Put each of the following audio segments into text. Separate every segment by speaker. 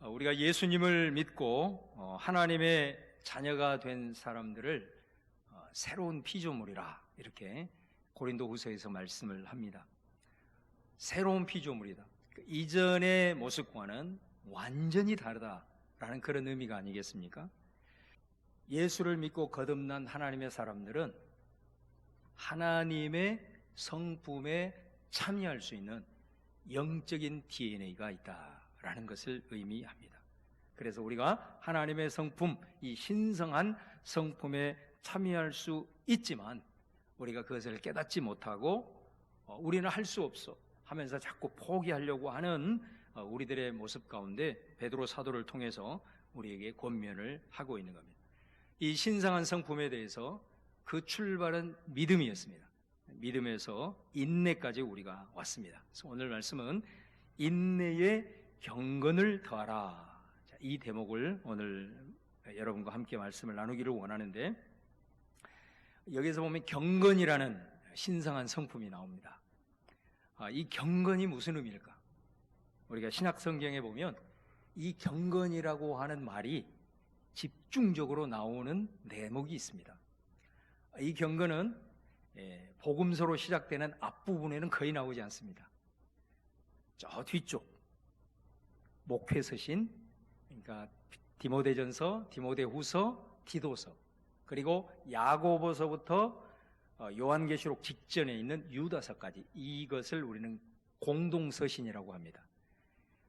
Speaker 1: 우리가 예수님을 믿고 하나님의 자녀가 된 사람들을 새로운 피조물이라 이렇게 고린도후서에서 말씀을 합니다. 새로운 피조물이다. 이전의 모습과는 완전히 다르다라는 그런 의미가 아니겠습니까? 예수를 믿고 거듭난 하나님의 사람들은 하나님의 성품에 참여할 수 있는 영적인 DNA가 있다라는 것을 의미합니다. 그래서 우리가 하나님의 성품, 이 신성한 성품에 참여할 수 있지만 우리가 그것을 깨닫지 못하고 우리는 할 수 없어 하면서 자꾸 포기하려고 하는 우리들의 모습 가운데 베드로 사도를 통해서 우리에게 권면을 하고 있는 겁니다. 이 신성한 성품에 대해서 그 출발은 믿음이었습니다. 믿음에서 인내까지 우리가 왔습니다. 그래서 오늘 말씀은 인내에 경건을 더하라. 이 대목을 오늘 여러분과 함께 말씀을 나누기를 원하는데, 여기서 보면 경건이라는 신성한 성품이 나옵니다. 이 경건이 무슨 의미일까? 우리가 신약 성경에 보면 이 경건이라고 하는 말이 집중적으로 나오는 대목이 있습니다. 이 경건은 복음서로 시작되는 앞부분에는 거의 나오지 않습니다. 저 뒤쪽 목회서신, 그러니까 디모데전서, 디모데후서, 디도서, 그리고 야고보서부터 요한계시록 직전에 있는 유다서까지, 이것을 우리는 공동서신이라고 합니다.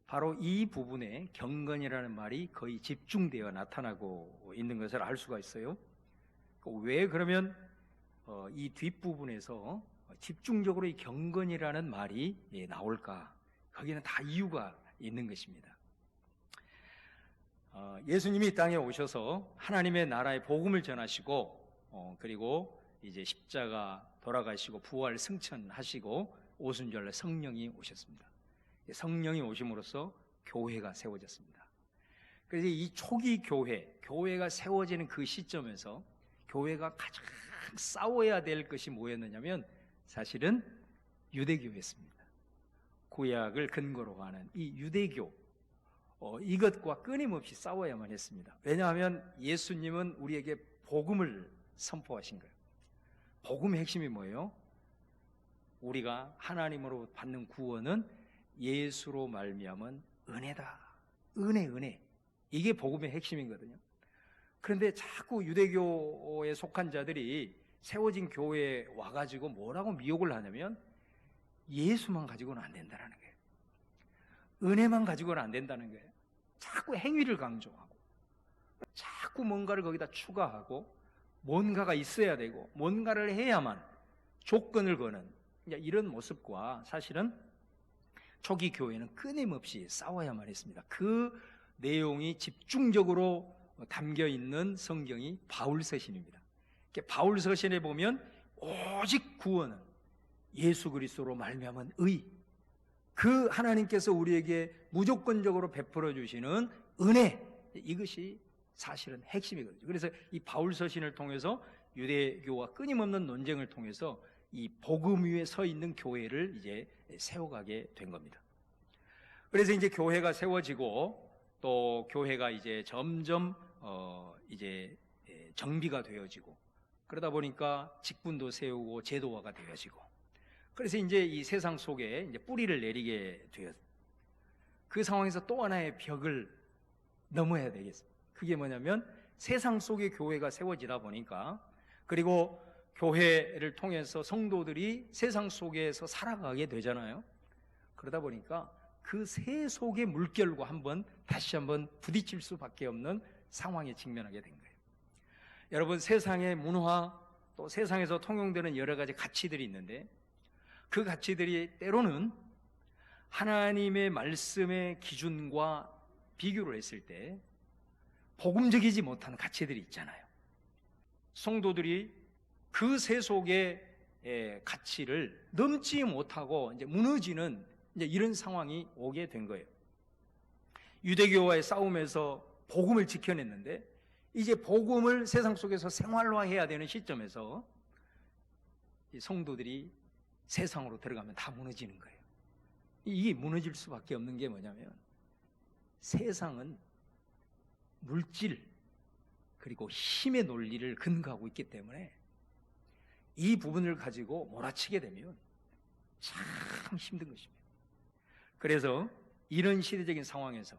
Speaker 1: 바로 이 부분에 경건이라는 말이 거의 집중되어 나타나고 있는 것을 알 수가 있어요. 왜 그러면 이 뒷부분에서 집중적으로 이 경건이라는 말이 나올까? 거기는 다 이유가 있는 것입니다. 예수님이 이 땅에 오셔서 하나님의 나라의 복음을 전하시고 그리고 이제 십자가 돌아가시고 부활 승천하시고 오순절날 성령이 오셨습니다. 성령이 오심으로써 교회가 세워졌습니다. 그래서 이 초기 교회가 세워지는 그 시점에서 교회가 가장 싸워야 될 것이 뭐였느냐면 사실은 유대교였습니다. 구약을 근거로 하는 이 유대교, 이것과 끊임없이 싸워야만 했습니다. 왜냐하면 예수님은 우리에게 복음을 선포하신 거예요. 복음의 핵심이 뭐예요? 우리가 하나님으로 받는 구원은 예수로 말미암은 은혜다. 은혜. 이게 복음의 핵심이거든요. 그런데 자꾸 유대교에 속한 자들이 세워진 교회에 와가지고 뭐라고 미혹을 하냐면 예수만 가지고는 안 된다는 거예요. 은혜만 가지고는 안 된다는 거예요. 자꾸 행위를 강조하고 자꾸 뭔가를 거기다 추가하고 뭔가가 있어야 되고 뭔가를 해야만 조건을 거는 이런 모습과 사실은 초기 교회는 끊임없이 싸워야만 했습니다. 그 내용이 집중적으로 담겨 있는 성경이 바울서신입니다. 바울서신에 보면 오직 구원은 예수 그리스도로 말미암은 의, 그 하나님께서 우리에게 무조건적으로 베풀어 주시는 은혜, 이것이 사실은 핵심이거든요. 그래서 이 바울서신을 통해서 유대교와 끊임없는 논쟁을 통해서 이 복음 위에 서 있는 교회를 이제 세워가게 된 겁니다. 그래서 이제 교회가 세워지고 또 교회가 이제 점점 이제 정비가 되어지고 그러다 보니까 직분도 세우고 제도화가 되어지고, 그래서 이제 이 세상 속에 이제 뿌리를 내리게 되었. 그 상황에서 또 하나의 벽을 넘어야 되겠습니다. 그게 뭐냐면 세상 속에 교회가 세워지다 보니까, 그리고 교회를 통해서 성도들이 세상 속에서 살아가게 되잖아요. 그러다 보니까 그 새 속의 물결과 다시 한번 부딪힐 수밖에 없는 상황에 직면하게 된 거예요. 여러분, 세상의 문화, 또 세상에서 통용되는 여러 가지 가치들이 있는데 그 가치들이 때로는 하나님의 말씀의 기준과 비교를 했을 때 복음적이지 못한 가치들이 있잖아요. 성도들이 그 새 속의 가치를 넘지 못하고 이제 무너지는 이제 이런 상황이 오게 된 거예요. 유대교와의 싸움에서 복음을 지켜냈는데 이제 복음을 세상 속에서 생활화해야 되는 시점에서 이 성도들이 세상으로 들어가면 다 무너지는 거예요. 이게 무너질 수밖에 없는 게 뭐냐면 세상은 물질 그리고 힘의 논리를 근거하고 있기 때문에 이 부분을 가지고 몰아치게 되면 참 힘든 것입니다. 그래서 이런 시대적인 상황에서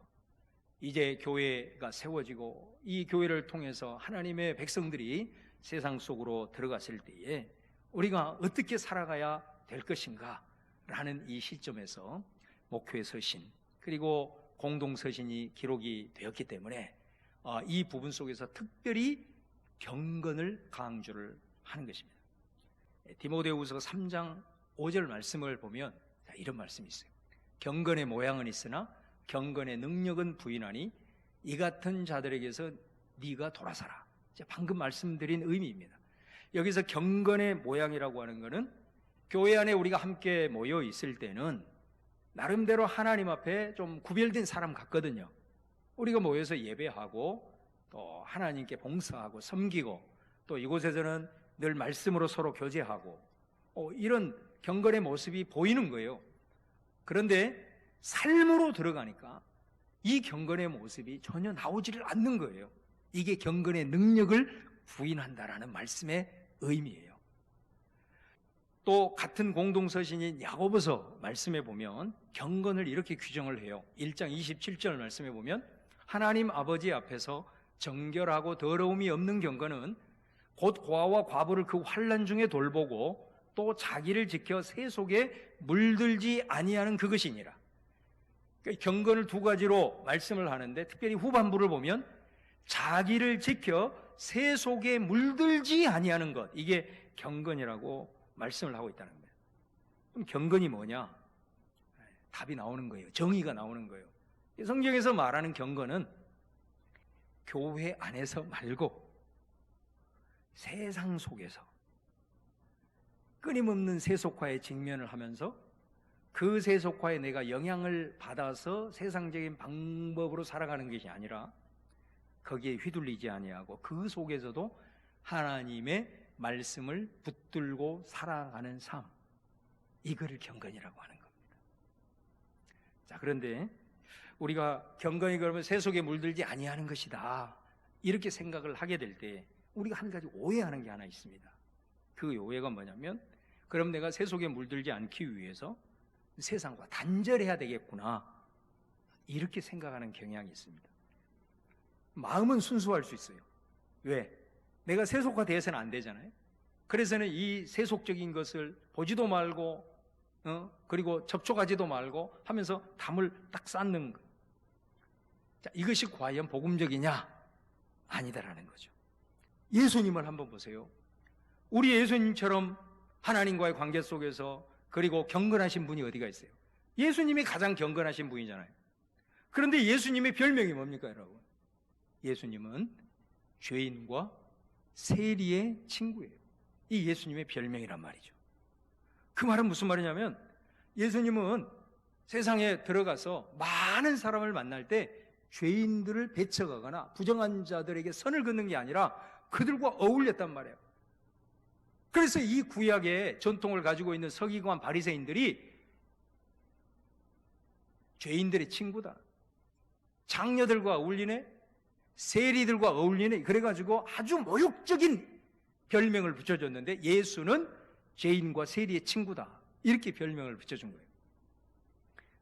Speaker 1: 이제 교회가 세워지고 이 교회를 통해서 하나님의 백성들이 세상 속으로 들어갔을 때에 우리가 어떻게 살아가야 될 것인가 라는 이 시점에서 목회 서신 그리고 공동 서신이 기록이 되었기 때문에 이 부분 속에서 특별히 경건을 강조를 하는 것입니다. 디모데후서 3장 5절 말씀을 보면 이런 말씀이 있어요. 경건의 모양은 있으나 경건의 능력은 부인하니 이 같은 자들에게서 네가 돌아서라. 방금 말씀드린 의미입니다. 여기서 경건의 모양이라고 하는 것은 교회 안에 우리가 함께 모여 있을 때는 나름대로 하나님 앞에 좀 구별된 사람 같거든요. 우리가 모여서 예배하고 또 하나님께 봉사하고 섬기고 또 이곳에서는 늘 말씀으로 서로 교제하고 이런 경건의 모습이 보이는 거예요. 그런데 삶으로 들어가니까 이 경건의 모습이 전혀 나오지를 않는 거예요. 이게 경건의 능력을 부인한다라는 말씀의 의미예요. 또 같은 공동서신인 야고보서 말씀에 보면 경건을 이렇게 규정을 해요. 1장 27절 말씀에 보면 하나님 아버지 앞에서 정결하고 더러움이 없는 경건은 곧 고아와 과부를 그 환난 중에 돌보고 또 자기를 지켜 세 속에 물들지 아니하는 그것이니라. 경건을 두 가지로 말씀을 하는데 특별히 후반부를 보면 자기를 지켜 세 속에 물들지 아니하는 것, 이게 경건이라고 말씀을 하고 있다는 거예요. 그럼 경건이 뭐냐? 답이 나오는 거예요. 정의가 나오는 거예요. 성경에서 말하는 경건은 교회 안에서 말고 세상 속에서 끊임없는 세속화에 직면을 하면서 그 세속화에 내가 영향을 받아서 세상적인 방법으로 살아가는 것이 아니라 거기에 휘둘리지 아니하고 그 속에서도 하나님의 말씀을 붙들고 살아가는 삶, 이거를 경건이라고 하는 겁니다. 자, 그런데 우리가 경건이 그러면 세속에 물들지 아니하는 것이다 이렇게 생각을 하게 될 때 우리가 한 가지 오해하는 게 하나 있습니다. 그 오해가 뭐냐면 그럼 내가 세속에 물들지 않기 위해서 세상과 단절해야 되겠구나 이렇게 생각하는 경향이 있습니다. 마음은 순수할 수 있어요. 왜? 내가 세속화되어서는 안 되잖아요. 그래서는 이 세속적인 것을 보지도 말고 그리고 접촉하지도 말고 하면서 담을 딱 쌓는 것. 자, 이것이 과연 복음적이냐? 아니다라는 거죠. 예수님을 한번 보세요. 우리 예수님처럼 하나님과의 관계 속에서 그리고 경건하신 분이 어디가 있어요? 예수님이 가장 경건하신 분이잖아요. 그런데 예수님의 별명이 뭡니까, 여러분? 예수님은 죄인과 세리의 친구예요. 이 예수님의 별명이란 말이죠. 그 말은 무슨 말이냐면 예수님은 세상에 들어가서 많은 사람을 만날 때 죄인들을 배척하거나 부정한 자들에게 선을 긋는 게 아니라 그들과 어울렸단 말이에요. 그래서 이 구약의 전통을 가지고 있는 서기관 바리새인들이 죄인들의 친구다, 장녀들과 어울리네, 세리들과 어울리네, 그래가지고 아주 모욕적인 별명을 붙여줬는데 예수는 죄인과 세리의 친구다 이렇게 별명을 붙여준 거예요.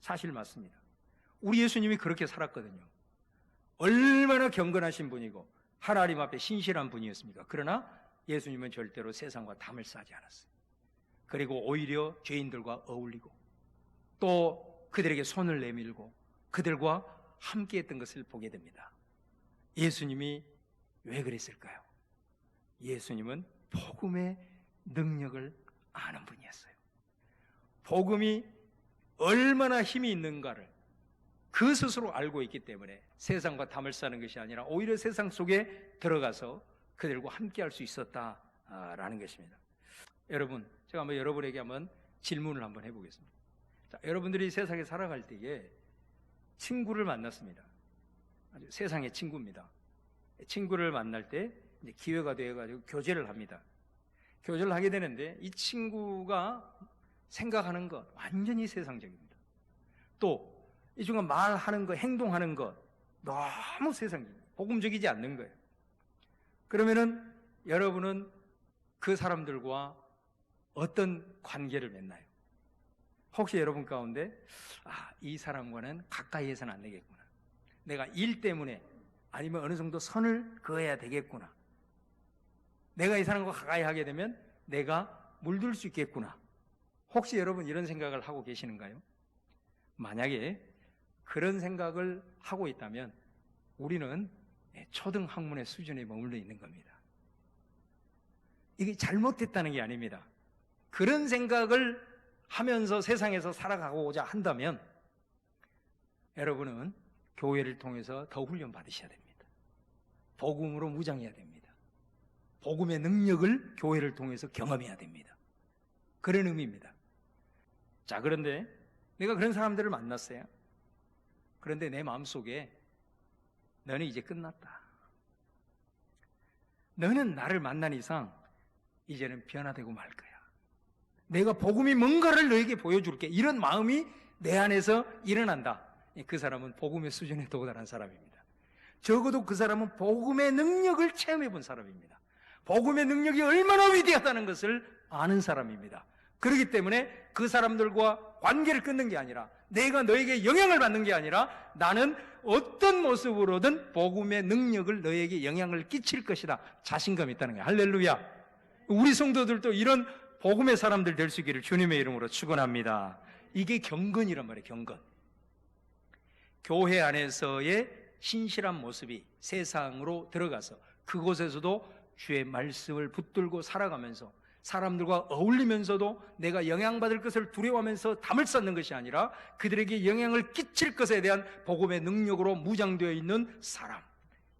Speaker 1: 사실 맞습니다. 우리 예수님이 그렇게 살았거든요. 얼마나 경건하신 분이고 하나님 앞에 신실한 분이었습니까? 그러나 예수님은 절대로 세상과 담을 싸지 않았어요. 그리고 오히려 죄인들과 어울리고 또 그들에게 손을 내밀고 그들과 함께했던 것을 보게 됩니다. 예수님이 왜 그랬을까요? 예수님은 복음의 능력을 아는 분이었어요. 복음이 얼마나 힘이 있는가를 그 스스로 알고 있기 때문에 세상과 담을 싸는 것이 아니라 오히려 세상 속에 들어가서 그들과 함께 할 수 있었다라는 것입니다. 여러분, 제가 한번 여러분에게 한번 질문을 한번 해보겠습니다. 자, 여러분들이 세상에 살아갈 때에 친구를 만났습니다. 아주 세상의 친구입니다. 친구를 만날 때 이제 기회가 되어가지고 교제를 합니다. 교제를 하게 되는데 이 친구가 생각하는 것 완전히 세상적입니다. 또 이 순간 말하는 것, 행동하는 것 너무 세상이 복음적이지 않는 거예요. 그러면은 여러분은 그 사람들과 어떤 관계를 맺나요? 혹시 여러분 가운데 이 사람과는 가까이에서는 안 되겠구나, 내가 일 때문에 아니면 어느 정도 선을 그어야 되겠구나, 내가 이 사람과 가까이 하게 되면 내가 물들 수 있겠구나, 혹시 여러분 이런 생각을 하고 계시는가요? 만약에 그런 생각을 하고 있다면 우리는 초등학문의 수준에 머물러 있는 겁니다. 이게 잘못됐다는 게 아닙니다. 그런 생각을 하면서 세상에서 살아가고자 한다면 여러분은 교회를 통해서 더 훈련 받으셔야 됩니다. 복음으로 무장해야 됩니다. 복음의 능력을 교회를 통해서 경험해야 됩니다. 그런 의미입니다. 자, 그런데 내가 그런 사람들을 만났어요. 그런데 내 마음속에 너는 이제 끝났다, 너는 나를 만난 이상 이제는 변화되고 말 거야, 내가 복음이 뭔가를 너에게 보여줄게, 이런 마음이 내 안에서 일어난다. 그 사람은 복음의 수준에 도달한 사람입니다. 적어도 그 사람은 복음의 능력을 체험해 본 사람입니다. 복음의 능력이 얼마나 위대하다는 것을 아는 사람입니다. 그렇기 때문에 그 사람들과 관계를 끊는 게 아니라, 내가 너에게 영향을 받는 게 아니라, 나는 어떤 모습으로든 복음의 능력을 너에게 영향을 끼칠 것이다, 자신감이 있다는 거예요. 할렐루야. 우리 성도들도 이런 복음의 사람들 될 수 있기를 주님의 이름으로 축원합니다. 이게 경건이란 말이에요. 경건. 교회 안에서의 신실한 모습이 세상으로 들어가서 그곳에서도 주의 말씀을 붙들고 살아가면서 사람들과 어울리면서도 내가 영향받을 것을 두려워하면서 담을 쌓는 것이 아니라 그들에게 영향을 끼칠 것에 대한 복음의 능력으로 무장되어 있는 사람,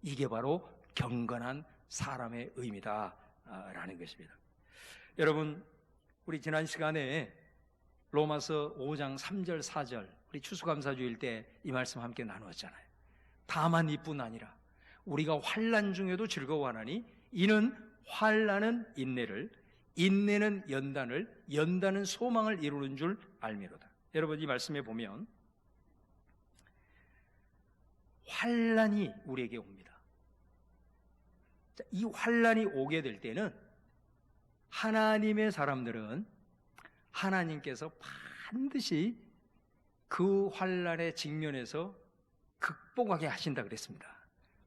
Speaker 1: 이게 바로 경건한 사람의 의미다라는 것입니다. 여러분, 우리 지난 시간에 로마서 5장 3절 4절 우리 추수감사주일 때 이 말씀 함께 나누었잖아요. 다만 이뿐 아니라 우리가 환난 중에도 즐거워하나니 이는 환난은 인내를, 인내는 연단을, 연단은 소망을 이루는 줄 알미로다. 여러분, 이 말씀에 보면 환난이 우리에게 옵니다. 이 환난이 오게 될 때는 하나님의 사람들은 하나님께서 반드시 그 환난의 직면에서 극복하게 하신다 그랬습니다.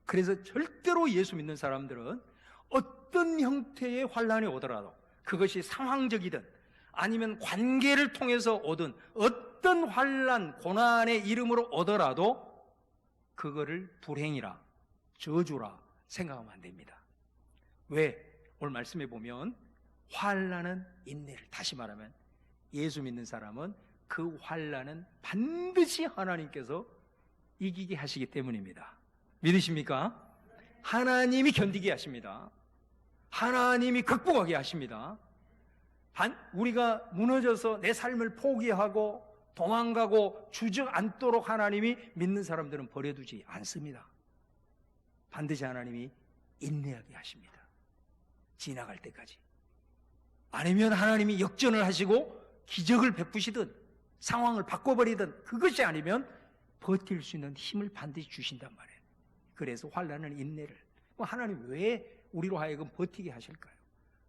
Speaker 1: 그래서 절대로 예수 믿는 사람들은 어떤 형태의 환난이 오더라도, 그것이 상황적이든 아니면 관계를 통해서 오든 어떤 환난, 고난의 이름으로 오더라도 그거를 불행이라, 저주라 생각하면 안 됩니다. 왜? 오늘 말씀에 보면 환난은 인내를, 다시 말하면 예수 믿는 사람은 그 환난은 반드시 하나님께서 이기게 하시기 때문입니다. 믿으십니까? 하나님이 견디게 하십니다. 하나님이 극복하게 하십니다. 우리가 무너져서 내 삶을 포기하고 도망가고 주저앉도록 하나님이 믿는 사람들은 버려두지 않습니다. 반드시 하나님이 인내하게 하십니다. 지나갈 때까지. 아니면 하나님이 역전을 하시고 기적을 베푸시든 상황을 바꿔버리든, 그것이 아니면 버틸 수 있는 힘을 반드시 주신단 말이에요. 그래서 환난은 인내를. 하나님 왜 우리로 하여금 버티게 하실까요?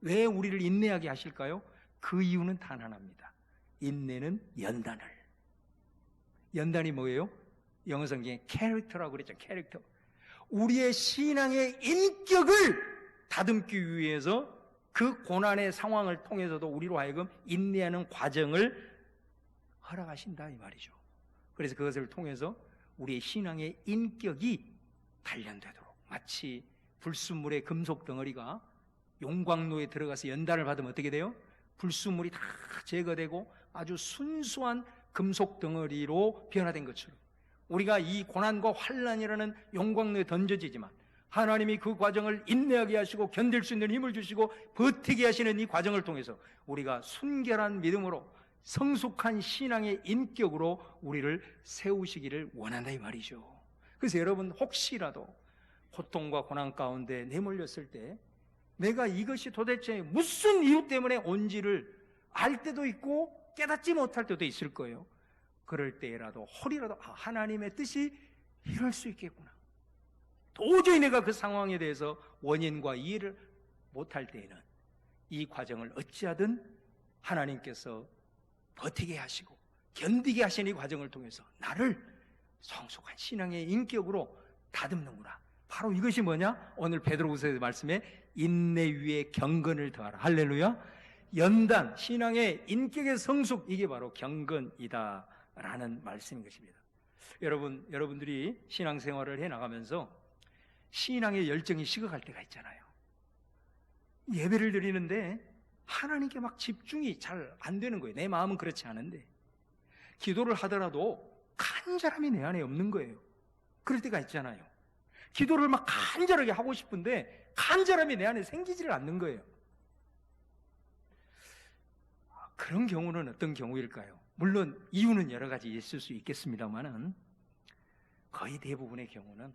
Speaker 1: 왜 우리를 인내하게 하실까요? 그 이유는 단 하나입니다. 인내는 연단을. 연단이 뭐예요? 영어 성경에 캐릭터라고 그랬죠. 캐릭터. 우리의 신앙의 인격을 다듬기 위해서 그 고난의 상황을 통해서도 우리로 하여금 인내하는 과정을 허락하신다 이 말이죠. 그래서 그것을 통해서 우리의 신앙의 인격이 단련되도록, 마치 불순물의 금속 덩어리가 용광로에 들어가서 연단을 받으면 어떻게 돼요? 불순물이 다 제거되고 아주 순수한 금속 덩어리로 변화된 것처럼, 우리가 이 고난과 환난이라는 용광로에 던져지지만 하나님이 그 과정을 인내하게 하시고 견딜 수 있는 힘을 주시고 버티게 하시는 이 과정을 통해서 우리가 순결한 믿음으로 성숙한 신앙의 인격으로 우리를 세우시기를 원한다 이 말이죠. 그래서 여러분, 혹시라도 고통과 고난 가운데 내몰렸을 때 내가 이것이 도대체 무슨 이유 때문에 온지를 알 때도 있고 깨닫지 못할 때도 있을 거예요. 그럴 때라도 홀이라도 하나님의 뜻이 이럴 수 있겠구나. 도저히 내가 그 상황에 대해서 원인과 이해를 못할 때에는 이 과정을 어찌하든 하나님께서 버티게 하시고 견디게 하신 이 과정을 통해서 나를 성숙한 신앙의 인격으로 다듬는구나. 바로 이것이 뭐냐? 오늘 베드로후서의 말씀에 인내 위에 경건을 더하라. 할렐루야. 연단, 신앙의 인격의 성숙, 이게 바로 경건이다 라는 말씀인 것입니다. 여러분들이 신앙생활을 해나가면서 신앙의 열정이 식어갈 때가 있잖아요. 예배를 드리는데 하나님께 막 집중이 잘 안 되는 거예요. 내 마음은 그렇지 않은데 기도를 하더라도 간절함이 내 안에 없는 거예요. 그럴 때가 있잖아요. 기도를 막 간절하게 하고 싶은데 간절함이 내 안에 생기지를 않는 거예요. 그런 경우는 어떤 경우일까요? 물론 이유는 여러 가지 있을 수 있겠습니다만은 거의 대부분의 경우는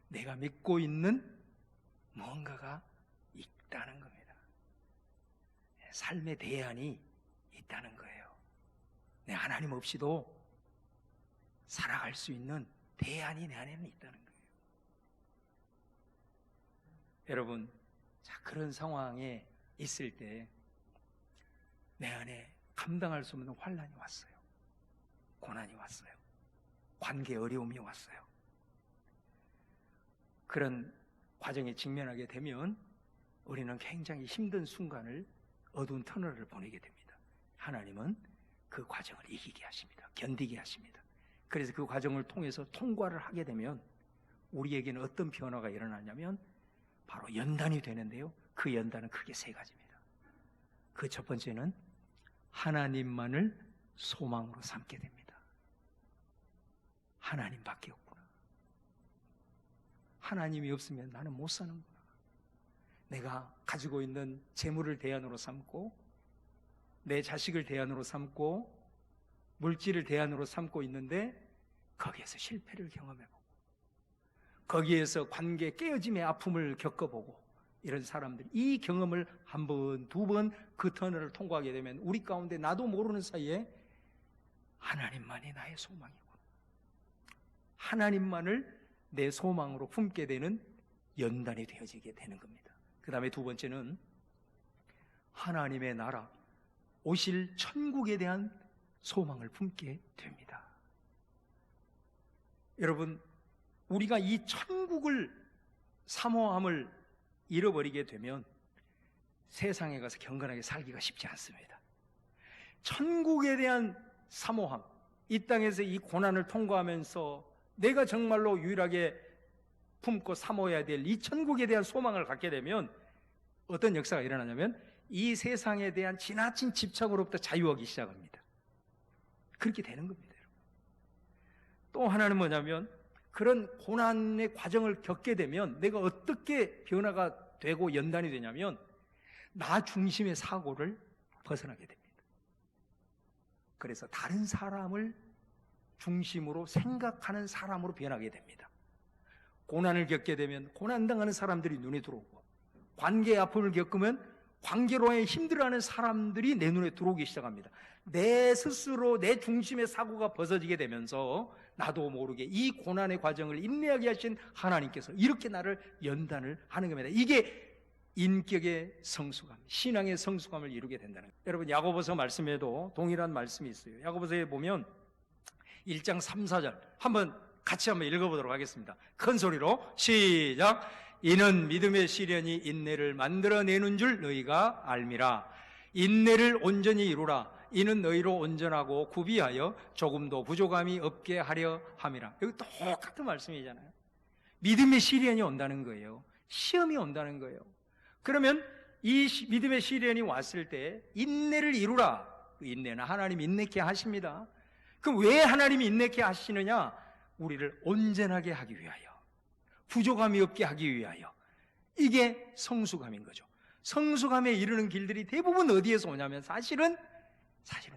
Speaker 1: 내가 믿고 있는 무언가가 있다는 겁니다. 삶의 대안이 있다는 거예요. 내 하나님 없이도 살아갈 수 있는 대안이 내 안에는 있다는 거예요. 여러분, 자, 그런 상황에 있을 때 내 안에 감당할 수 없는 환난이 왔어요. 고난이 왔어요. 관계 어려움이 왔어요. 그런 과정에 직면하게 되면 우리는 굉장히 힘든 순간을, 어두운 터널을 보내게 됩니다. 하나님은 그 과정을 이기게 하십니다. 견디게 하십니다. 그래서 그 과정을 통해서 통과를 하게 되면 우리에게는 어떤 변화가 일어나냐면 바로 연단이 되는데요. 그 연단은 크게 세 가지입니다. 그 첫 번째는 하나님만을 소망으로 삼게 됩니다. 하나님밖에 없구나. 하나님이 없으면 나는 못 사는구나. 내가 가지고 있는 재물을 대안으로 삼고 내 자식을 대안으로 삼고 물질을 대안으로 삼고 있는데 거기에서 실패를 경험해보고 거기에서 관계 깨어짐의 아픔을 겪어보고 이런 사람들이 이 경험을 한 번, 두 번 그 터널을 통과하게 되면 우리 가운데 나도 모르는 사이에 하나님만이 나의 소망이구나. 하나님만을 내 소망으로 품게 되는 연단이 되어지게 되는 겁니다. 그 다음에 두 번째는 하나님의 나라, 오실 천국에 대한 소망을 품게 됩니다. 여러분, 우리가 이 천국을 사모함을 잃어버리게 되면 세상에 가서 경건하게 살기가 쉽지 않습니다. 천국에 대한 사모함, 이 땅에서 이 고난을 통과하면서 내가 정말로 유일하게 품고 사모해야 될 이 천국에 대한 소망을 갖게 되면 어떤 역사가 일어나냐면 이 세상에 대한 지나친 집착으로부터 자유하기 시작합니다. 그렇게 되는 겁니다. 또 하나는 뭐냐면 그런 고난의 과정을 겪게 되면 내가 어떻게 변화가 되고 연단이 되냐면 나 중심의 사고를 벗어나게 됩니다. 그래서 다른 사람을 중심으로 생각하는 사람으로 변하게 됩니다. 고난을 겪게 되면 고난당하는 사람들이 눈에 들어오고 관계의 아픔을 겪으면 관계로 힘들어하는 사람들이 내 눈에 들어오기 시작합니다. 내 스스로 내 중심의 사고가 벗어지게 되면서 나도 모르게 이 고난의 과정을 인내하게 하신 하나님께서 이렇게 나를 연단을 하는 겁니다. 이게 인격의 성숙함, 신앙의 성숙함을 이루게 된다는 거예요. 여러분, 야고보서 말씀에도 동일한 말씀이 있어요. 야고보서에 보면 1장 3, 4절 한번 같이 한번 읽어보도록 하겠습니다. 큰 소리로 시작. 이는 믿음의 시련이 인내를 만들어내는 줄 너희가 알미라. 인내를 온전히 이루라. 이는 너희로 온전하고 구비하여 조금도 부족함이 없게 하려 함이라. 여기 똑같은 말씀이잖아요. 믿음의 시련이 온다는 거예요. 시험이 온다는 거예요. 그러면 이 믿음의 시련이 왔을 때 인내를 이루라. 인내는 하나님 인내케 하십니다. 그럼 왜 하나님이 인내케 하시느냐? 우리를 온전하게 하기 위하여, 부족함이 없게 하기 위하여. 이게 성숙함인 거죠. 성숙함에 이르는 길들이 대부분 어디에서 오냐면 사실은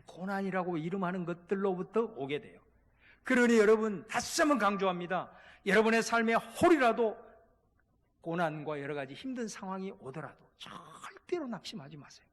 Speaker 1: 고난이라고 이름하는 것들로부터 오게 돼요. 그러니 여러분, 다시 한번 강조합니다. 여러분의 삶에 홀이라도 고난과 여러 가지 힘든 상황이 오더라도 절대로 낙심하지 마세요.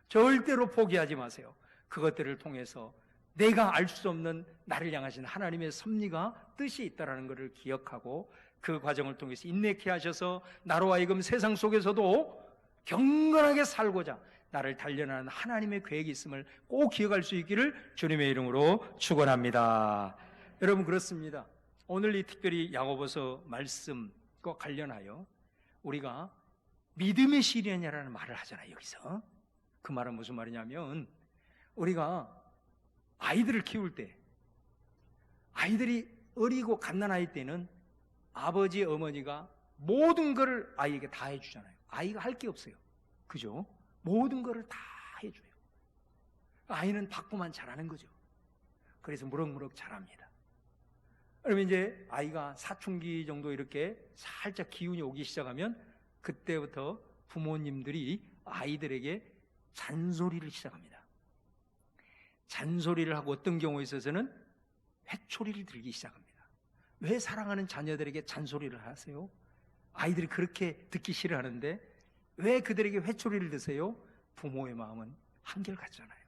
Speaker 1: 절대로 포기하지 마세요. 그것들을 통해서 내가 알 수 없는 나를 향하신 하나님의 섭리가 뜻이 있다는 것을 기억하고 그 과정을 통해서 인내케 하셔서 나로 하여금 세상 속에서도 경건하게 살고자 나를 단련하는 하나님의 계획이 있음을 꼭 기억할 수 있기를 주님의 이름으로 축원합니다. 여러분, 그렇습니다. 오늘 이 특별히 야고보서 말씀과 관련하여 우리가 믿음의 시련이라는 말을 하잖아요. 여기서 그 말은 무슨 말이냐면, 우리가 아이들을 키울 때, 아이들이 어리고 갓난아이 때는 아버지 어머니가 모든 것을 아이에게 다 해주잖아요. 아이가 할 게 없어요. 그죠? 모든 것을 다 해줘요. 아이는 받고만 잘하는 거죠. 그래서 무럭무럭 자랍니다. 그러면 이제 아이가 사춘기 정도 이렇게 살짝 기운이 오기 시작하면 그때부터 부모님들이 아이들에게 잔소리를 시작합니다. 잔소리를 하고 어떤 경우에 있어서는 회초리를 들기 시작합니다. 왜 사랑하는 자녀들에게 잔소리를 하세요? 아이들이 그렇게 듣기 싫어하는데 왜 그들에게 회초리를 드세요? 부모의 마음은 한결같잖아요.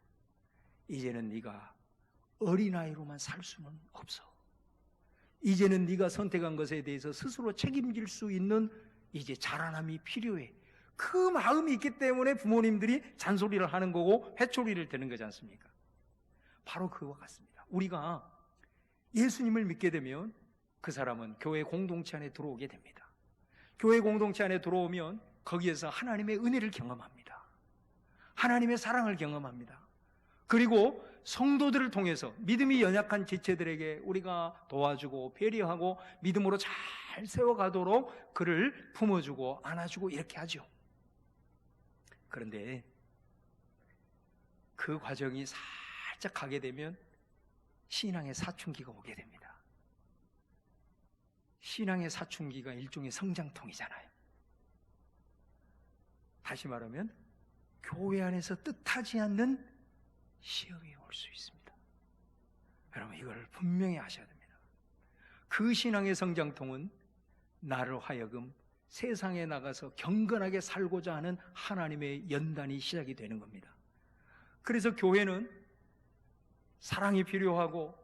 Speaker 1: 이제는 네가 어린아이로만 살 수는 없어. 이제는 네가 선택한 것에 대해서 스스로 책임질 수 있는 이제 자라남이 필요해. 그 마음이 있기 때문에 부모님들이 잔소리를 하는 거고 회초리를 드는 거지 않습니까? 바로 그와 같습니다. 우리가 예수님을 믿게 되면 그 사람은 교회 공동체 안에 들어오게 됩니다. 교회 공동체 안에 들어오면 거기에서 하나님의 은혜를 경험합니다. 하나님의 사랑을 경험합니다. 그리고 성도들을 통해서 믿음이 연약한 지체들에게 우리가 도와주고 배려하고 믿음으로 잘 세워가도록 그를 품어주고 안아주고 이렇게 하죠. 그런데 그 과정이 살짝 가게 되면 신앙의 사춘기가 오게 됩니다. 신앙의 사춘기가 일종의 성장통이잖아요. 다시 말하면 교회 안에서 뜻하지 않는 시험이 올 수 있습니다. 여러분, 이걸 분명히 아셔야 됩니다. 그 신앙의 성장통은 나를 하여금 세상에 나가서 경건하게 살고자 하는 하나님의 연단이 시작이 되는 겁니다. 그래서 교회는 사랑이 필요하고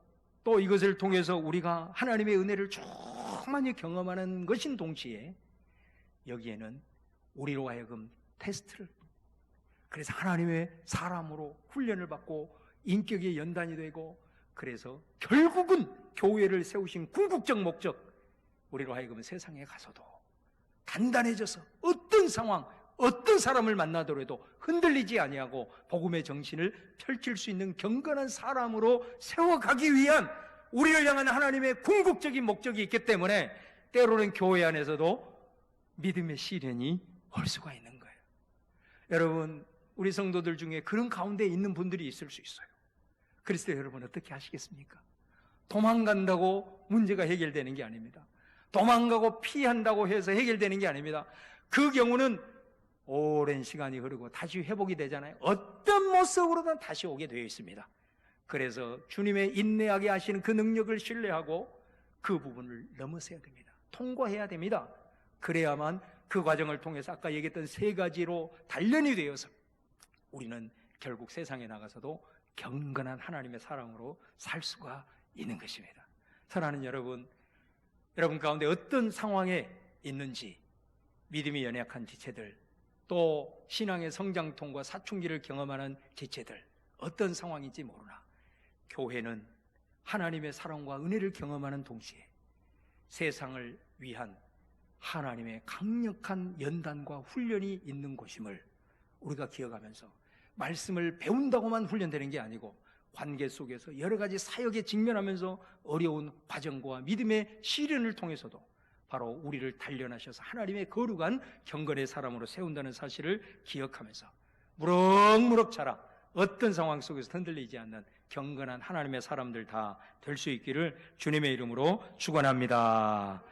Speaker 1: 또 이것을 통해서 우리가 하나님의 은혜를 충만히 경험하는 것인 동시에 여기에는 우리로 하여금 테스트를, 그래서 하나님의 사람으로 훈련을 받고 인격의 연단이 되고, 그래서 결국은 교회를 세우신 궁극적 목적, 우리로 하여금 세상에 가서도 단단해져서 어떤 상황, 어떤 사람을 만나더라도 흔들리지 아니하고 복음의 정신을 펼칠 수 있는 경건한 사람으로 세워가기 위한 우리를 향한 하나님의 궁극적인 목적이 있기 때문에 때로는 교회 안에서도 믿음의 시련이 올 수가 있는 거예요. 여러분, 우리 성도들 중에 그런 가운데 있는 분들이 있을 수 있어요. 그랬을 때 여러분 어떻게 하시겠습니까? 도망간다고 문제가 해결되는 게 아닙니다. 도망가고 피한다고 해서 해결되는 게 아닙니다. 그 경우는 오랜 시간이 흐르고 다시 회복이 되잖아요. 어떤 모습으로든 다시 오게 되어 있습니다. 그래서 주님의 인내하게 하시는 그 능력을 신뢰하고 그 부분을 넘어서야 됩니다. 통과해야 됩니다. 그래야만 그 과정을 통해서 아까 얘기했던 세 가지로 단련이 되어서 우리는 결국 세상에 나가서도 경건한 하나님의 사랑으로 살 수가 있는 것입니다. 사랑하는 여러분, 여러분 가운데 어떤 상황에 있는지, 믿음이 연약한 지체들, 또 신앙의 성장통과 사춘기를 경험하는 지체들, 어떤 상황인지 모르나 교회는 하나님의 사랑과 은혜를 경험하는 동시에 세상을 위한 하나님의 강력한 연단과 훈련이 있는 곳임을 우리가 기억하면서, 말씀을 배운다고만 훈련되는 게 아니고 관계 속에서 여러 가지 사역에 직면하면서 어려운 과정과 믿음의 시련을 통해서도 바로 우리를 단련하셔서 하나님의 거룩한 경건의 사람으로 세운다는 사실을 기억하면서 무럭무럭 자라 어떤 상황 속에서 흔들리지 않는 경건한 하나님의 사람들 다 될 수 있기를 주님의 이름으로 축원합니다.